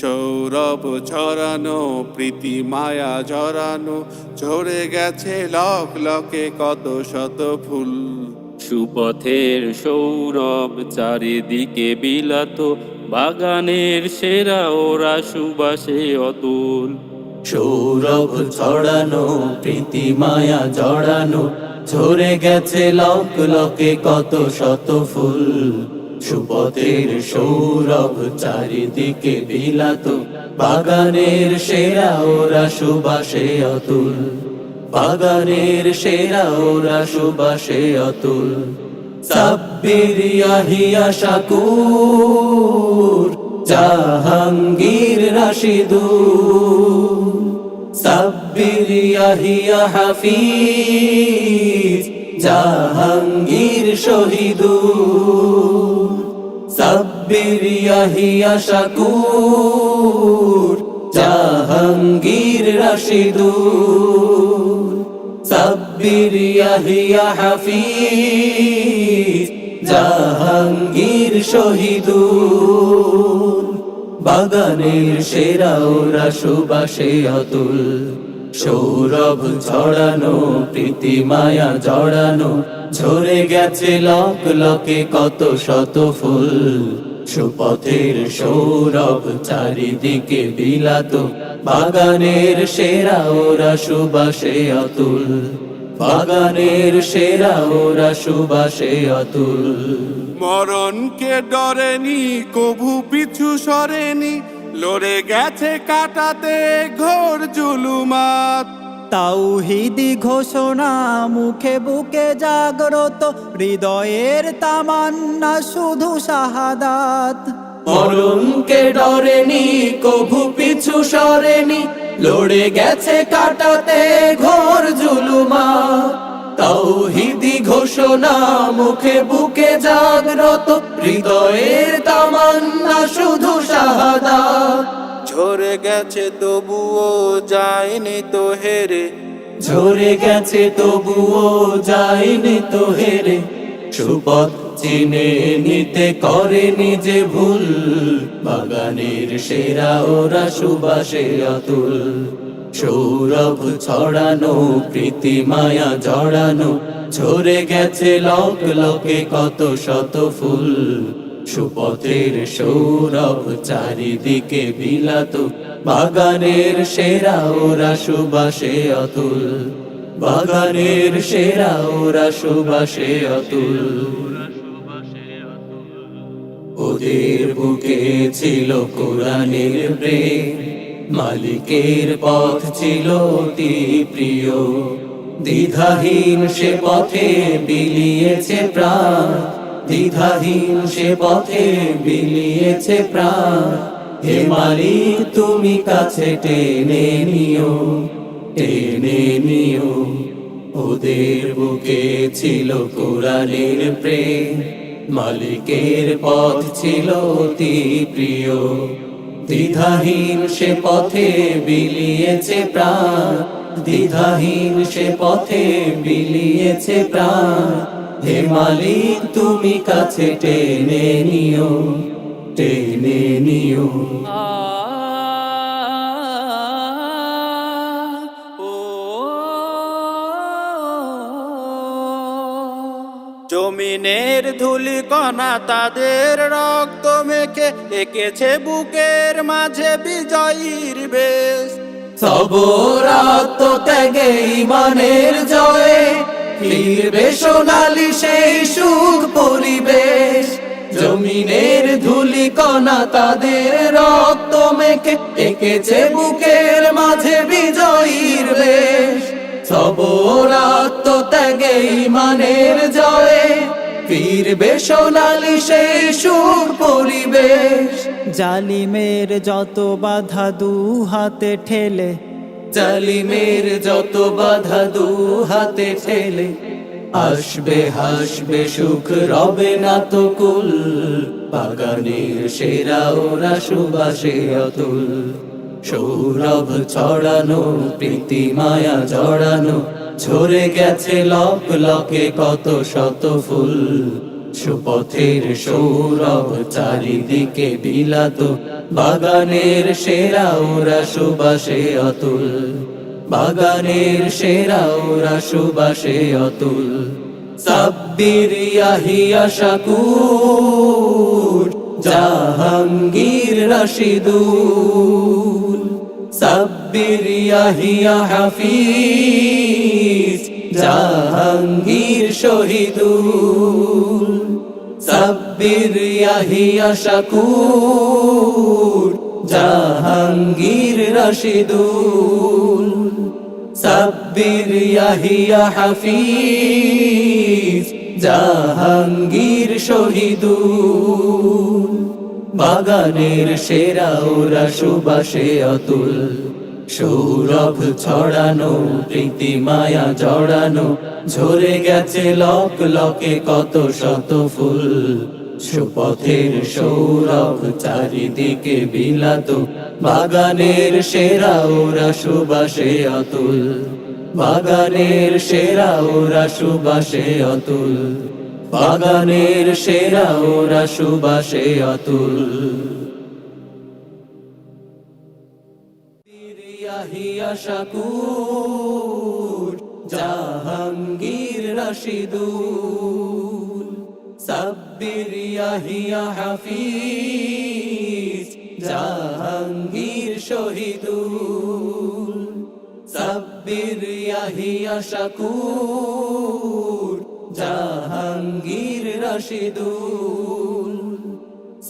সৌরভ ছড়ানো প্রীতি মায়া জড়ানো ঝরে গেছে লক লকে কত শত ফুল। সুপথের সৌরভ চারিদিকে বিলাত, বাগানের সেরা ওরা সুবাসে অতুল। সৌরভ ছড়ানো প্রীতি মায়া জড়ানো ঝরে গেছে লক লকে কত শত ফুল। সুপথের সৌরভ চারিদিকে বিলাত, বাগানের সেরা ওরা সুবাসে অতুল। বাগানের সেরা ওরা সুবাসে অতুল। সাব্বির ইয়াহিয়া শাকুর জাহাঙ্গীর রাশিদুর, সাব্বির ইয়াহিয়া হাফিজ জাহাঙ্গীর শহীদুর, সাব্বির ইয়াহিয়া শাকুর জাহাঙ্গীর রাশিদুর, সাব্বির ইয়াহিয়া হাফিজ জাহাঙ্গীর শহীদুর। বাগানের সেরা ওরা সুবাসে অতুল। সৌরভ ছড়ানো প্রীতি মায়া জড়ানো ঝরে গেছে লক লকে কত শত ফুল। সুপথের সৌরভ চারিদিকে বিলাত, বাগানের সেরা ওরা সুবাসে অতুল। বাগানের সেরা ওরা সুবাসে অতুল। মরণকে ডরেনি কভু পিছু সরেনি, লড়ে গেছে কাটাতে ঘোর জুলুমাত। তাওহীদি ঘোষণা মুখে বুকে জাগ্রত, হৃদয়ের তামান্না শুধু শাহাদাত। মরণকে ডরেনি কভু পিছু সরেনি, লড়ে গেছে কাটাতে ঘোর জুলুমাত। তাওহীদি ঘোষণা মুখে বুকে জাগ্রত, হৃদয়ের তামান্না শুধু শাহাদাত। ঝরে গেছে তবুও যায়নি তো হেরে, ঝরে গেছে তবুও যায়নি তো হেরে। সুপথ চিনে নিতে করেনি যে ভুল, বাগানের সেরা ওরা সুবাসে অতুল। সৌরভ ছড়ানো প্রীতি মায়া জড়ানো ঝরে গেছে লক লকে কত শত ফুল। সুপথের সৌরভ চারিদিকে বিলাত, বাগানের সেরা ওরা সুবাসে অতুল। বাগানের সেরা ওরা সুবাসে অতুল। ওদের বুকে ছিল কোরআনের প্রেম, মালিকের পথ ছিল অতি প্রিয়। দ্বিধাহীন সে পথে বিলিয়েছে প্রাণ, দ্বিধাহীন সে পথে বিলিয়েছে প্রাণ। হে মালিক তুমি কাছে টেনে নিও, টেনে নিও। ওদের বুকে ছিল কোরআনের প্রেম, মালিকের পথ ছিল অতি প্রিয়। দ্বিধাহীন সে পথে বিলিয়েছে প্রাণ, দ্বিধাহীন সে পথে বিলিয়েছে প্রাণ। হে মালিক তুমি কাছে টেনে নিও, টেনে নিও। জমিনের ধুলি কণা তাদের রক্ত মেখে এঁকেছে বুকের মাঝে বিজয়ীর বেশ। সবর আত্মত্যাগে ঈমানের জয়ে ফিরবে সোনালি সেই সুখ পরিবেশ। জমিনের ধুলি কণা তাদের রক্ত মেখে এঁকেছে বুকের মাঝে বিজয়ীর বেশ। সবর আত্মত্যাগে ঈমানের জয়ে ফিরবে সোনালি সেই সুখ পরিবেশ। জালিমের যত বাধা দু হাতে ঠেলে, জালিমের যত বাধা দু হাতে ঠেলে, আসবে হাসবে সুখ রবে না তো কুল। বাগানের সেরা ওরা সুবাসে অতুল, সৌরভ ছড়ানো প্রীতি মায়া জড়ানো, ঝরে গেছে লক লকে কত শত ফুল। সুপথের সৌরভ চারিদিকে বিলাত, বাগানের সেরা ওরা সুবাসে অতুল। বাগানের সেরা ওরা সুবাসে অতুল। সাব্বির ইয়াহিয়া শাকুর, জাহাঙ্গীর রশিদুল, সাব্বির ইয়াহিয়া হাফিজ, জাহাঙ্গীর শহীদুল, সাব্বির ইয়াহিয়া শাকুর, জাহাঙ্গীর রশিদুল, সাব্বির ইয়াহিয়া হাফিজ, জাহাঙ্গীর শহীদুল। বাগানের সেরা ওরা সুবাসে অতুল, সৌরভ ছড়ানো প্রীতি মায়া জড়ানো, ঝরে গেছে লক লকে কত শত ফুল। সুপথের সৌরভ চারিদিকে বিলাত, বাগানের সেরা ওরা সুবাসে অতুল। বাগানের সেরা ওরা সুবাসে অতুল। বাগানের সেরা ওরা সুবাসে অতুল। ইয়াহিয়া শাকুর, জাহাঙ্গীর রশিদুল, সাব্বির ইয়াহিয়া হাফিজ, জাহাঙ্গীর শহীদুল, সাব্বির ইয়াহিয়া শাকুর, জাহাঙ্গীর রশিদুল,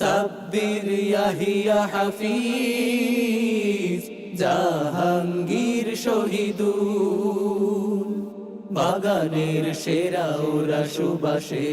সাব্বির ইয়াহিয়া হাফিজ, জাহাঙ্গীর শহীদুল। বাগানের সেরা ওরা সুবাসে